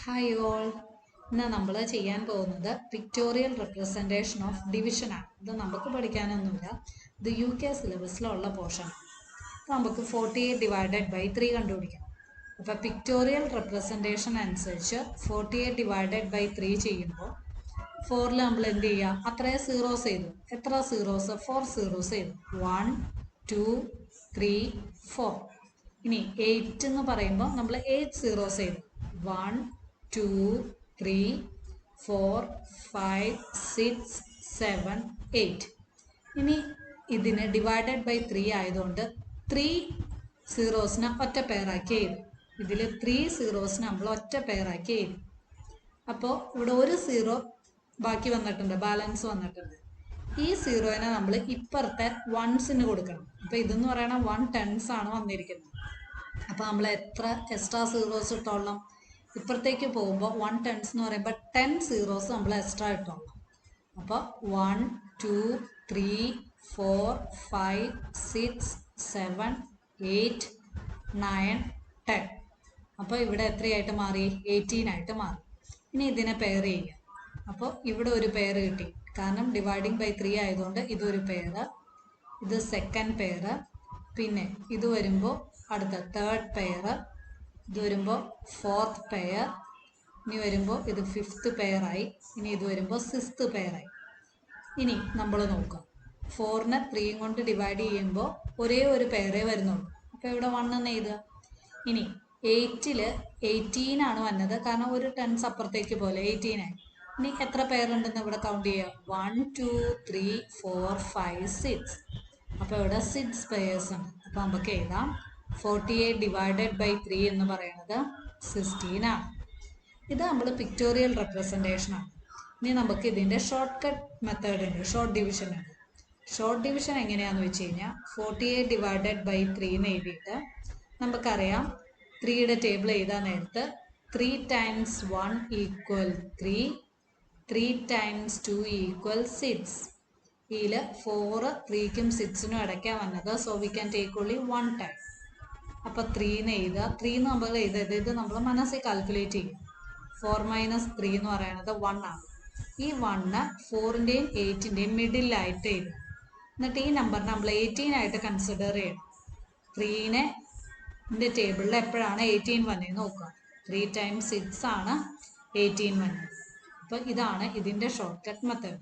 Hi all. ഇന്ന് നമ്മൾ ചെയ്യാൻ പോകുന്നത് പിക്ടോറിയൽ റെപ്രസെൻറ്റേഷൻ ഓഫ് ഡിവിഷൻ ആണ്. ഇത് നമുക്ക് പഠിക്കാനൊന്നുമില്ല, ഇത് UK സിലബസിലുള്ള പോർഷൻ. നമുക്ക് 48/3 കണ്ടുപിടിക്കണം. അപ്പോൾ പിക്ടോറിയൽ റെപ്രസെൻറ്റേഷൻ അനുസരിച്ച് 48/3 ചെയ്യുമ്പോൾ 4ൽ നമ്മൾ എന്ത് ചെയ്യുക, അത്രയും സീറോസ് ചെയ്തു. എത്ര സീറോസ്? 4 സീറോസ് ചെയ്തു. 1 2 3 4. ഇനി 8 എന്ന് പറയുമ്പോൾ നമ്മൾ 8 സീറോസ് ചെയ്തു. 1 2 3 4 5 6 7 8. ഇനി ഇതിന് /3 ആയതുകൊണ്ട് 3 സീറോസിനെ ഒറ്റ പെയറാക്കി എഴുതും. ഇതിൽ 3 സീറോസിനെ നമ്മൾ ഒറ്റ പെയറാക്കി എഴുതും. അപ്പോൾ ഇവിടെ ഒരു സീറോ ബാക്കി വന്നിട്ടുണ്ട്, ബാലൻസ് വന്നിട്ടുണ്ട്. ഈ സീറോയിനെ നമ്മൾ ഇപ്പുറത്തെ വൺസിന് കൊടുക്കണം. അപ്പോൾ ഇതെന്ന് പറയുന്നത് 1 ടെൻസ് ആണ് വന്നിരിക്കുന്നത്. അപ്പോൾ നമ്മൾ എത്ര എക്സ്ട്രാ സീറോസ് ഇട്ടോളാം? ഇപ്പുറത്തേക്ക് പോകുമ്പോൾ 1 ടെൻസ് എന്ന് പറയുമ്പോൾ 10 സീറോസ് നമ്മൾ എക്സ്ട്രാ ഇട്ടോളാം. അപ്പോൾ 1 2 3 4 5 6 7 8 9 10. അപ്പോൾ ഇവിടെ എത്രയായിട്ട് മാറി? 18 ആയിട്ട് മാറി. ഇനി ഇതിനെ പെയർ ചെയ്യുക. അപ്പോൾ ഇവിടെ ഒരു പെയർ കിട്ടി, കാരണം /3 ആയതുകൊണ്ട് ഇതൊരു പെയർ, ഇത് സെക്കൻഡ് പെയർ, പിന്നെ ഇത് വരുമ്പോൾ അടുത്ത തേർഡ് പെയർ, ഇത് വരുമ്പോൾ ഫോർത്ത് പെയർ, ഇനി വരുമ്പോൾ ഇത് ഫിഫ്ത്ത് പെയറായി, ഇനി ഇത് വരുമ്പോൾ സിക്സ്ത് പെയറായി. ഇനി നമ്മൾ നോക്കാം, 4നെ 3 കൊണ്ട് ഡിവൈഡ് ചെയ്യുമ്പോൾ ഒരേ ഒരു പെയറേ വരുന്നുള്ളൂ. അപ്പോൾ ഇവിടെ 1 എന്ന് എഴുതുക. ഇനി 8ൽ 18 ആണ് വന്നത്, കാരണം ഒരു ടെൻസ് അപ്പുറത്തേക്ക് പോലെ 18 ആയി. ഇനി എത്ര പെയർ ഉണ്ടെന്ന് ഇവിടെ കൗണ്ട് ചെയ്യുക. 1 2 3 4 5 6. അപ്പോൾ ഇവിടെ 6 പെയേഴ്സ് ഉണ്ട്. അപ്പോൾ നമുക്ക് എഴുതാം 48/3 എന്ന് പറയുന്നത് 16 ആണ്. ഇത് നമ്മൾ പിക്ടോറിയൽ റെപ്രസെൻറ്റേഷൻ ആണ്. ഇനി നമുക്ക് ഇതിൻ്റെ ഷോർട്ട് കട്ട് മെത്തേഡ് ഉണ്ട്, ഷോർട്ട് ഡിവിഷൻ ഉണ്ട്. ഷോർട്ട് ഡിവിഷൻ എങ്ങനെയാണെന്ന് വെച്ച് കഴിഞ്ഞാൽ 48/3 എന്ന് എഴുതിയിട്ട് നമുക്കറിയാം 3യുടെ ടേബിൾ എഴുതാൻ നേരത്ത് 3 times 1 = 3, 3 times 2 = 6. ഇതിൽ 4 3ക്കും 6നും ഇടയ്ക്കാണ് വന്നത്, so we can take only 1 time. അപ്പോൾ 3 എന്ന് എഴുതുക. 3 നമ്മൾ എഴുതരുത്, ഇത് നമ്മൾ മനസ്സിൽ കാൽക്കുലേറ്റ് ചെയ്യും. 4 - 3 എന്ന് പറയുന്നത് 1 ആണ്. ഈ 1 4ൻ്റെയും 8ൻ്റെയും മിഡിലായിട്ട് എഴുതുക. എന്നിട്ട് ഈ നമ്പർ നമ്മൾ 18 ആയിട്ട് കൺസിഡർ ചെയ്യണം. 3നെ ടേബിളിൽ എപ്പോഴാണ് 18 വന്നതെന്ന് നോക്കുക. 3 times 6 ആണ് 18 വന്നത്. അപ്പോൾ ഇതാണ് ഇതിൻ്റെ ഷോർട്ട് കട്ട് മെത്തേഡ്.